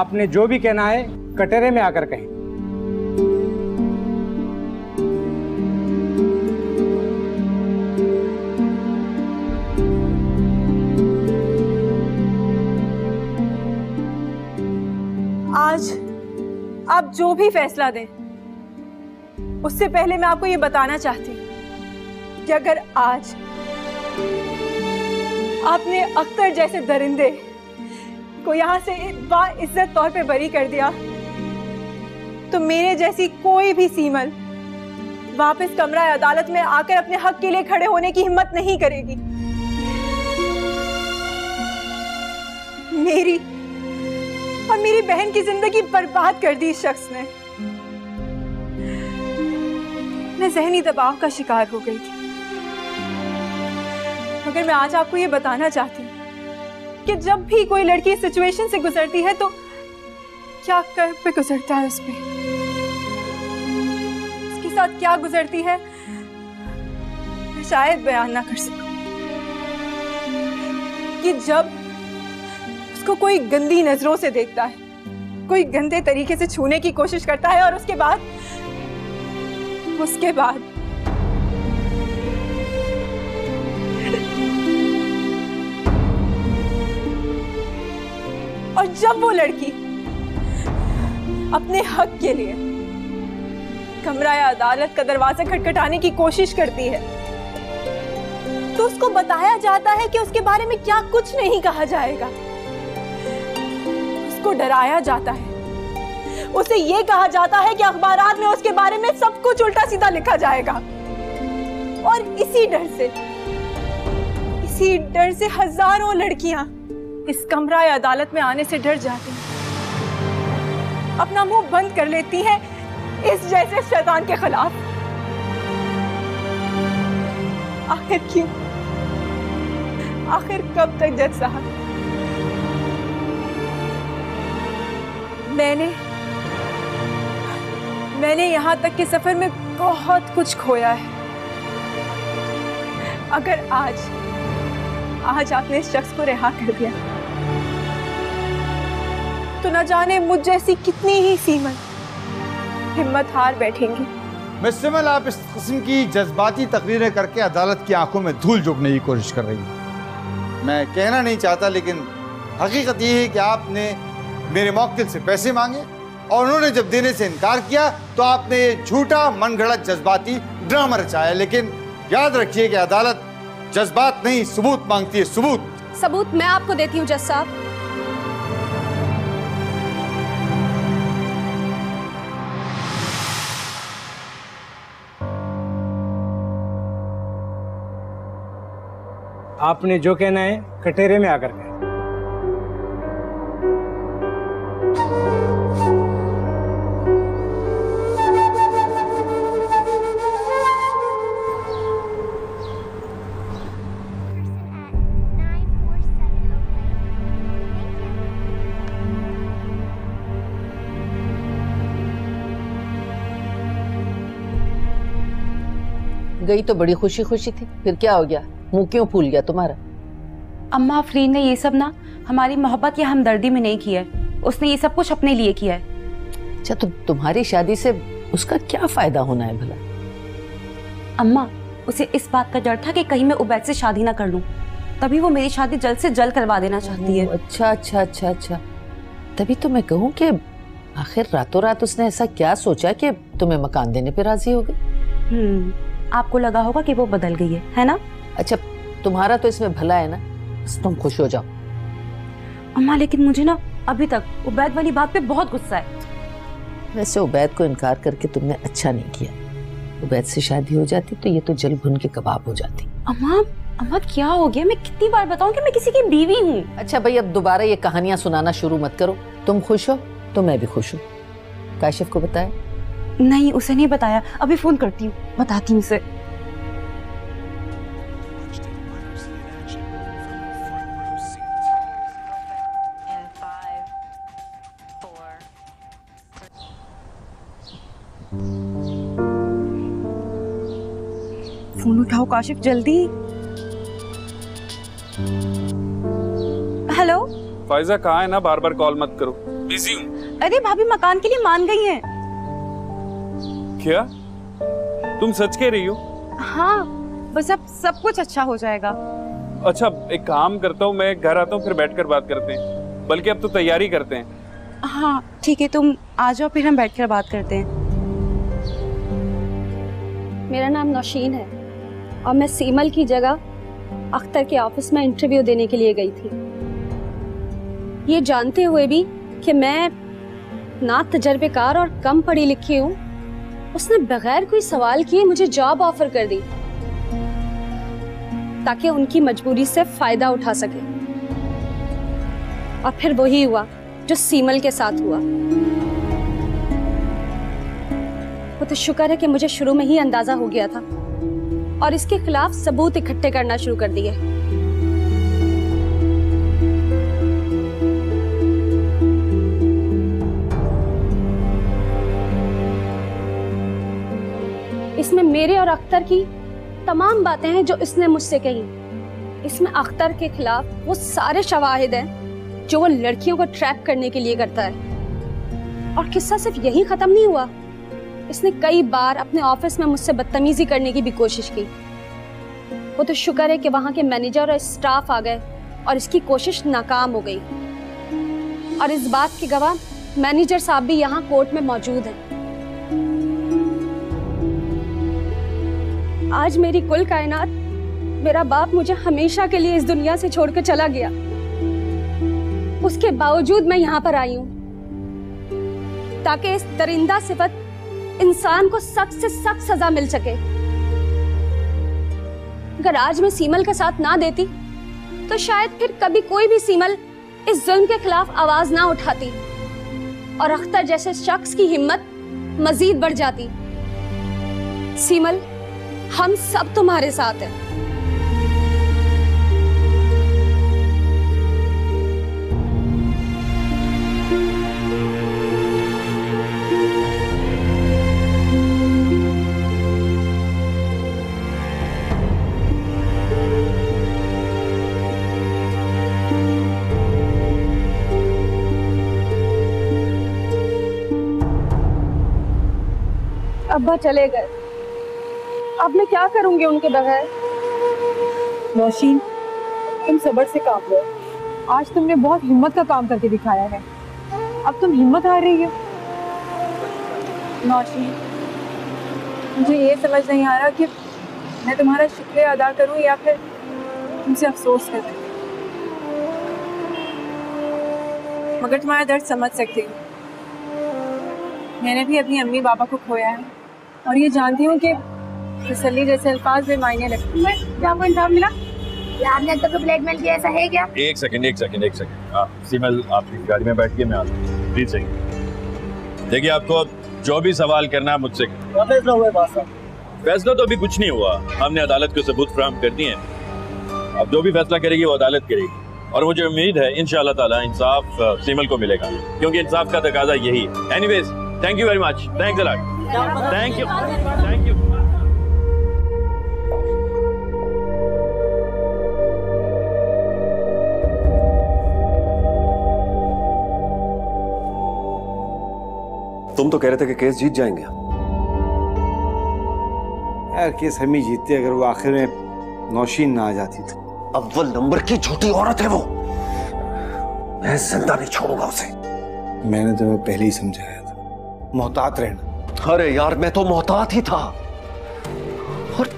आपने जो भी कहना है कटहरे में आकर कहें। आज आप जो भी फैसला दें, उससे पहले मैं आपको ये बताना चाहती हूँ कि अगर आज आपने अख्तर जैसे दरिंदे को यहाँ से बाइज्जत तौर पे बरी कर दिया, तो मेरे जैसी कोई भी सीमल वापस कमरा अदालत में आकर अपने हक के लिए खड़े होने की हिम्मत नहीं करेगी। मेरी और मेरी बहन की जिंदगी बर्बाद कर दी इस शख्स ने। मैं ज़हनी दबाव का शिकार हो गई थी, मगर मैं आज आपको ये बताना चाहती हूँ कि जब भी कोई लड़की इस सिचुएशन से गुजरती है तो क्या कर पे गुजरता है, उस पे उसके साथ क्या गुजरती है मैं शायद बयान ना कर सकूं। कि जब उसको कोई गंदी नजरों से देखता है, कोई गंदे तरीके से छूने की कोशिश करता है, और उसके बाद और जब वो लड़की अपने हक के लिए कमरा अदालत का दरवाजा खटखटाने की कोशिश करती है, तो उसको बताया जाता है कि उसके बारे में क्या कुछ नहीं कहा जाएगा। उसको डराया जाता है, उसे ये कहा जाता है कि अखबारात में उसके बारे में सब कुछ उल्टा सीधा लिखा जाएगा। और इसी डर से हजारों लड़कियां इस कमरा अदालत में आने से डर जाती हैं, अपना मुंह बंद कर लेती हैं इस जैसे शैतान के खिलाफ। आखिर क्यों? आखिर कब तक जज साहब? मैंने यहाँ तक के सफर में बहुत कुछ खोया है। अगर आज आपने इस शख्स को रिहा कर दिया, तो न जाने मुझ जैसी कितनी ही सीमल हिम्मत हार बैठेंगी। मिस सिमल, आप इस किस्म की जज्बाती तकरीरें करके अदालत की आंखों में धूल झोंकने की कोशिश कर रही हैं। मैं कहना नहीं चाहता, लेकिन हकीकत ये है कि आपने मेरे मौक्किल से पैसे मांगे और उन्होंने जब देने से इनकार किया तो आपने ये झूठा मनगढ़ंत जज्बाती ड्रामा रचाया। लेकिन याद रखिए कि अदालत जज्बात नहीं, सबूत मांगती है। सबूत मैं आपको देती हूँ जज साहब। आपने जो कहना है कटहरे में आकर कहें। गई तो बड़ी खुशी खुशी थी, फिर क्या हो गया? मुंह क्यों फूल गया तुम्हारा? अम्मा, अफरीन ने ये सब ना हमारी मोहब्बत या हमदर्दी में नहीं किया है, उसने ये सब कुछ अपने लिए किया है। अच्छा, तो तुम्हारी शादी से उसका क्या फायदा होना है भला? अम्मा, उसे इस बात का डर था कि कहीं मैं उबैद से शादी ना कर लूं, तभी वो मेरी शादी जल्द से जल्द करवा देना चाहती है। अच्छा, तभी तो मैं कहूँ कि आखिर रातों रात उसने ऐसा क्या सोचा कि तुम्हें मकान देने पे राजी हो गई? आपको लगा होगा कि वो बदल गई है ना? अच्छा, तुम्हारा तो इसमें भला है ना, बस तुम खुश हो जाओ। अम्मा, लेकिन मुझे ना अभी तक उबैद वाली बात पे बहुत गुस्सा है। वैसे उबैद को इनकार करके तुमने अच्छा नहीं किया। उबैद से शादी हो जाती तो ये तो जल भुन के कबाब हो जाती। अम्मा क्या हो गया? मैं कितनी बार बताऊं कि मैं किसी की बीवी हूँ। अच्छा भाई, अब दोबारा ये कहानियां सुनाना शुरू मत करो। तुम खुश हो तो मैं भी खुश हूँ। काशिफ को बताया? नहीं, उसे नहीं बताया, अभी फोन करती हूँ, बताती हूँ उसे। फोन उठाओ काशिफ, जल्दी। हेलो फाइजा, कहाँ है ना? बार बार कॉल मत करो, बिजी हूँ। अरे भाभी मकान के लिए मान गई हैं। क्या तुम सच कह रही हो? हाँ, बस अब सब कुछ अच्छा हो जाएगा। अच्छा एक काम करता हूँ, मैं घर आता हूँ, फिर बैठकर बात करते हैं। बल्कि अब तो तैयारी करते हैं। हाँ ठीक है, तुम आ जाओ, फिर हम बैठकर बात करते हैं। मेरा नाम नौशीन है और मैं सीमल की जगह अख्तर के ऑफिस में इंटरव्यू देने के लिए गई थी, ये जानते हुए भी कि मैं ना तजर्बेकार और कम पढ़ी लिखी हूँ। उसने बगैर कोई सवाल किए मुझे जॉब ऑफर कर दी ताकि उनकी मजबूरी से फायदा उठा सके। और फिर वही हुआ जो सीमल के साथ हुआ। वो तो शुक्र है कि मुझे शुरू में ही अंदाजा हो गया था और इसके खिलाफ सबूत इकट्ठे करना शुरू कर दिए। इसमें मेरे और अख्तर की तमाम बातें हैं जो इसने मुझसे कही। इसमें अख्तर के खिलाफ वो सारे शवाहिद हैं जो वो लड़कियों को ट्रैप करने के लिए करता है। और किस्सा सिर्फ यही खत्म नहीं हुआ, इसने कई बार अपने ऑफिस में मुझसे बदतमीजी करने की भी कोशिश की। वो तो शुक्र है कि वहां के मैनेजर और स्टाफ आ गए और इसकी कोशिश नाकाम हो गई। और इस बात के गवाह मैनेजर साहब भी यहाँ कोर्ट में मौजूद हैं। आज मेरी कुल कायनात, मेरा बाप मुझे हमेशा के लिए इस दुनिया से छोड़कर चला गया। उसके बावजूद मैं यहाँ पर आई हूँ ताकि इस दरिंदा सिफत इंसान को सख्त से सख्त सजा मिल सके। अगर आज मैं सीमल का साथ ना देती तो शायद फिर कभी कोई भी सीमल इस जुल्म के खिलाफ आवाज ना उठाती और अख्तर जैसे शख्स की हिम्मत मजीद बढ़ जाती। सीमल, हम सब तुम्हारे साथ हैं। अब्बा चले गए, अब मैं क्या करूंगी उनके बगैर। नौशीन, तुम सब्र से काम लो। आज तुमने बहुत हिम्मत का काम करके दिखाया है, अब तुम हिम्मत हार रही हो। नौशीन, मुझे ये समझ नहीं आ रहा कि मैं तुम्हारा शुक्रिया अदा करूं या फिर तुमसे अफसोस करूं। मगर तुम्हारा दर्द समझ सकती हूँ। मैंने भी अपनी अम्मी पापा को खोया है और ये जानती हूँ कि तसल्ली जैसे अल्फाज में मायने लगते हैं। क्या आपको इंसाफ मिला? आपने अंकल को ब्लैकमेल किया, ऐसा है क्या? एक सेकंड। सीमल, आप गाड़ी में बैठ के मैं आता हूँ। प्लीज सही। देखिए, आपको जो भी सवाल करना है मुझसे। फैसला हुआ है? फैसला तो अभी कुछ नहीं हुआ, हमने अदालत को सबूत फराहम कर दिए हैं। अब जो भी फैसला करेगी वो अदालत करेगी और मुझे उम्मीद है इंशाअल्लाह ताला इंसाफ सीमल को मिलेगा, क्योंकि इंसाफ का तकाजा यही। Anyways, thank you very much. Thanks a lot. Thank you. तुम तो कह रहे थे कि केस जीत जाएंगे। यार केस हम ही जीतते अगर वो आखिर में नौशीन ना आ जाती तो। अव्वल नंबर की झूठी औरत है वो, मैं जिंदा नहीं छोड़ूंगा उसे। मैंने तुम्हें पहले ही समझाया था, मोहतात रहना। अरे यार, मैं तो मोहतात ही था और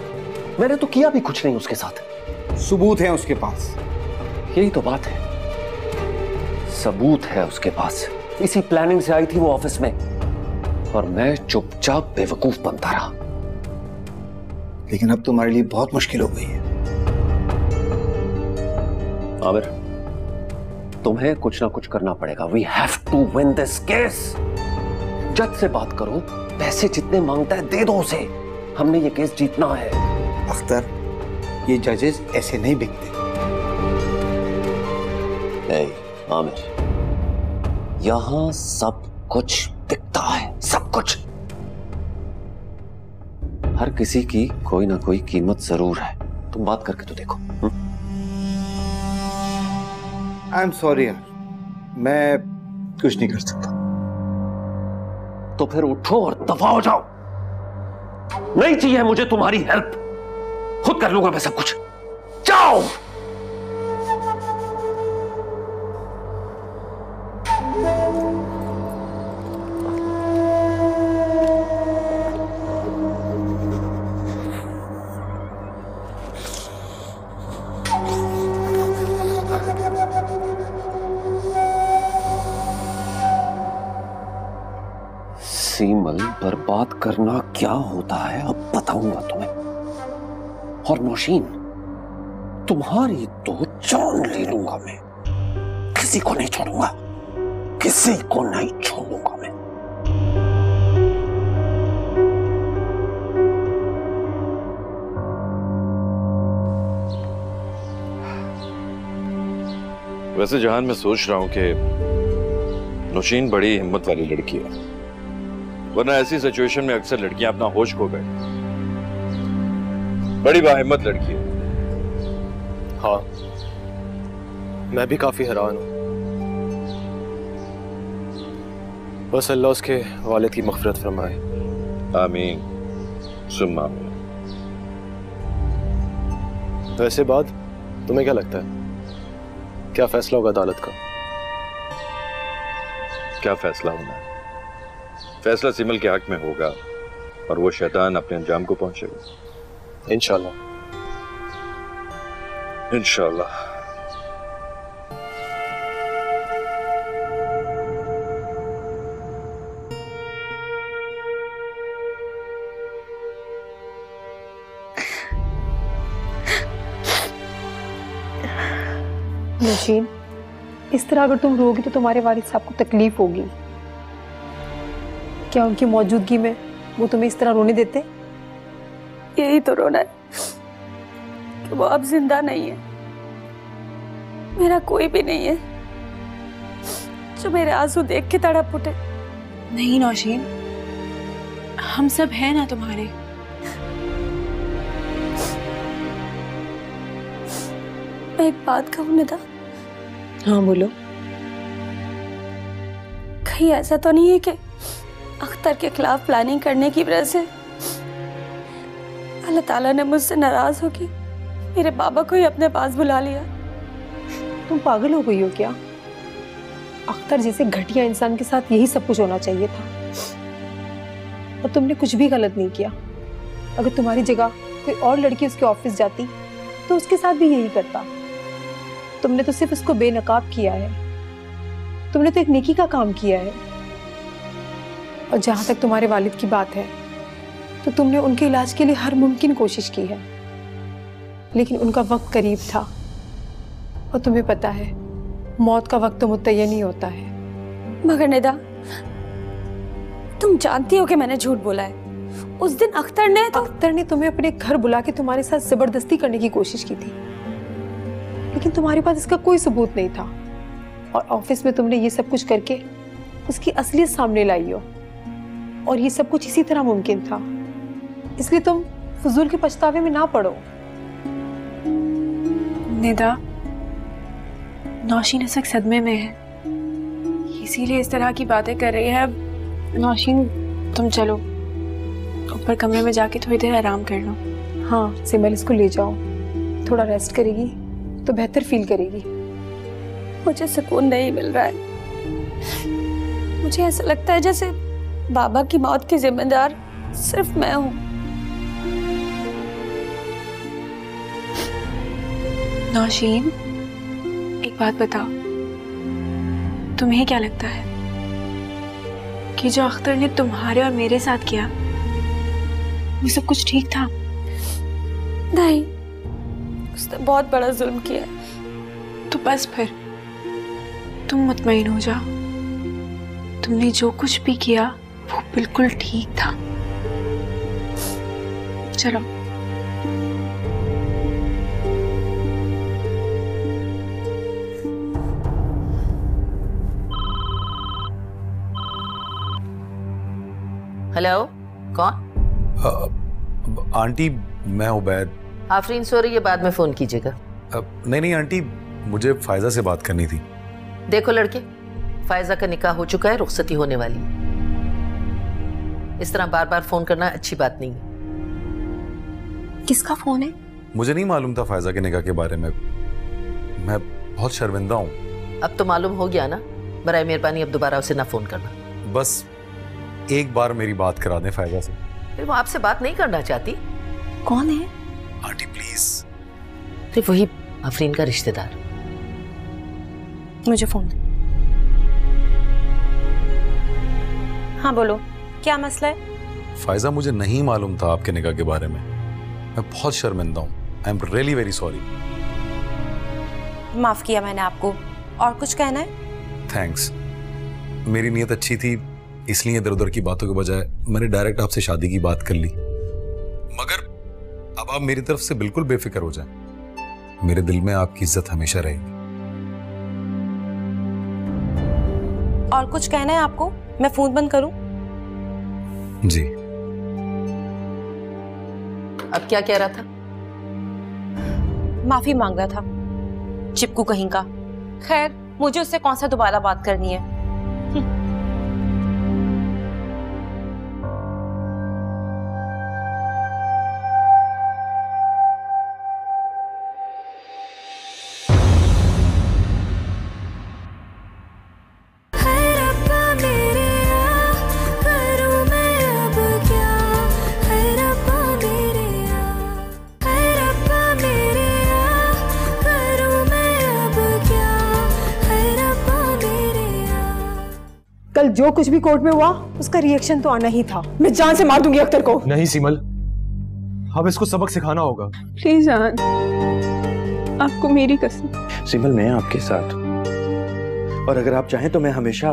मैंने तो किया भी कुछ नहीं उसके साथ। सबूत है उसके पास। यही तो बात है, सबूत है उसके पास। इसी प्लानिंग से आई थी वो ऑफिस में और मैं चुपचाप बेवकूफ बनता रहा। लेकिन अब तुम्हारे लिए बहुत मुश्किल हो गई है। आमिर, तुम्हें कुछ ना कुछ करना पड़ेगा। We have to win this case. जज से बात करो, पैसे जितने मांगता है दे दो उसे। हमने ये केस जीतना है। अख्तर, ये जजेस ऐसे नहीं बिकते। आमिर, यहां सब कुछ बिकता है, सब कुछ। हर किसी की कोई ना कोई कीमत जरूर है। तुम बात करके तो देखो। आई एम सॉरी यार, मैं कुछ नहीं कर सकता। तो फिर उठो और दफा हो जाओ। नहीं चाहिए मुझे तुम्हारी हेल्प, खुद कर लूंगा मैं सब कुछ। जाओ। सीमल, बर्बाद करना क्या होता है अब बताऊंगा तुम्हें। और नौशीन, तुम्हारी तो जान ले लूंगा मैं। किसी को नहीं छोड़ूंगा, किसी को नहीं छोड़ूंगा मैं। वैसे जहान, मैं सोच रहा हूं कि नौशीन बड़ी हिम्मत वाली लड़की है, वरना ऐसी सिचुएशन में अक्सर लड़कियां अपना होश खो गए। बड़ी बाहिम्मत लड़की है। हाँ, मैं भी काफी हैरान हूं। बस अल्लाह उसके वालिद की मग़फ़िरत फरमाए। आमीन सुम्मा आमीन। वैसे बात, तुम्हें क्या लगता है, क्या फैसला होगा अदालत का? क्या फैसला होना है? फैसला सिमल के हक में होगा और वो शैतान अपने अंजाम को पहुंचेगा इंशाल्लाह। इंशाल्लाह। नौशीन, इस तरह अगर तुम रोगी तो तुम्हारे वालिद साहब को तकलीफ होगी। क्या उनकी मौजूदगी में वो तुम्हें इस तरह रोने देते? यही तो रोना है कि वो अब जिंदा नहीं है। मेरा कोई भी नहीं है जो मेरे आंसू देख के तड़प उठे। नहीं नौशीन, हम सब हैं ना तुम्हारे। मैं एक बात कहूँ निदा? हाँ बोलो। कहीं ऐसा तो नहीं है कि अख्तर के खिलाफ प्लानिंग करने की वजह से अल्लाह ताला ने मुझसे नाराज होकर मेरे बाबा को ही अपने पास बुला लिया? तुम पागल हो गई हो क्या? अख्तर जैसे घटिया इंसान के साथ यही सब कुछ होना चाहिए था, और तुमने कुछ भी गलत नहीं किया। अगर तुम्हारी जगह कोई और लड़की उसके ऑफिस जाती तो उसके साथ भी यही करता। तुमने तो सिर्फ उसको बेनकाब किया है, तुमने तो एक नेकी का काम किया है। और जहां तक तुम्हारे वालिद की बात है तो तुमने उनके इलाज के लिए हर मुमकिन कोशिश की है, लेकिन उनका वक्त करीब था। और तुम्हें पता है मौत का वक्त तो मुतय्यन ही होता है। मगर निदा, तुम जानती हो कि मैंने झूठ बोला है। उस दिन अख्तर ने तुम्हें अपने घर बुला के तुम्हारे साथ जबरदस्ती करने की कोशिश की थी, लेकिन तुम्हारे पास इसका कोई सबूत नहीं था। और ऑफिस में तुमने ये सब कुछ करके उसकी असलियत सामने लाई हो, और ये सब कुछ इसी तरह मुमकिन था। इसलिए तुम फजूल के पछतावे में ना पड़ो। निदा, नौशीन इस वक्त सदमे में है, इसीलिए इस तरह की बातें कर रही है। नौशीन, तुम चलो ऊपर कमरे में जाके थोड़ी देर आराम कर लो। हाँ सिमल, इसको ले जाओ, थोड़ा रेस्ट करेगी तो बेहतर फील करेगी। मुझे सुकून नहीं मिल रहा है। मुझे ऐसा लगता है जैसे बाबा की मौत की जिम्मेदार सिर्फ मैं हूं। नौशीन, एक बात बताओ, तुम्हें क्या लगता है कि जो अख्तर ने तुम्हारे और मेरे साथ किया वो सब कुछ ठीक था? नहीं, उसने बहुत बड़ा जुल्म किया है। तो बस फिर तुम मुतमईन हो जाओ, तुमने जो कुछ भी किया वो बिल्कुल ठीक था। चलो। हेलो, कौन? आंटी, मैं उबैद। आफरीन सो रही है, बाद में फोन कीजिएगा। नहीं आंटी, मुझे फायजा से बात करनी थी। देखो लड़के, फायजा का निकाह हो चुका है, रुखसती होने वाली है। इस तरह बार बार फोन करना अच्छी बात नहीं है। किसका फोन है? मुझे नहीं मालूम था फायजा के निकाह के बारे में। मैं बहुत शर्मिंदा हूँ। अब तो मालूम हो गया ना, बराए मेहरबानी अब दोबारा उसे ना फोन करना। बस एक बार मेरी बात करा दें फायजा से। फिर वो आपसे बात नहीं करना चाहती। कौन है? Aunty please. फिर वही आफरीन का रिश्तेदार। मुझे फोन दे। हाँ बोलो, क्या मसला है? फायजा मुझे नहीं मालूम था आपके निकाह के बारे में। मैं बहुत शर्मिंदा हूँ। I am really very sorry. माफ किया मैंने आपको। और कुछ कहना है? थैंक्स। मेरी नीयत अच्छी थी, इसलिए इधर उधर की बातों के बजाय मैंने डायरेक्ट आपसे शादी की बात कर ली। मगर अब आप मेरी तरफ से बिल्कुल बेफिक्र हो जाएं। मेरे दिल में आपकी इज्जत हमेशा रहेगी। और कुछ कहना है आपको? मैं फोन बंद करूं? जी। अब क्या कह रहा था? माफी मांग रहा था, चिपकू कहीं का। खैर, मुझे उससे कौन सा दोबारा बात करनी है। कल जो कुछ भी कोर्ट में हुआ उसका रिएक्शन तो आना ही था। मैं जान से मार दूंगी अख्तर को। नहीं सिमल, अब इसको सबक सिखाना होगा। प्लीज जान, आपको मेरी कसम। सिमल मैं आपके साथ, और अगर आप चाहें तो मैं हमेशा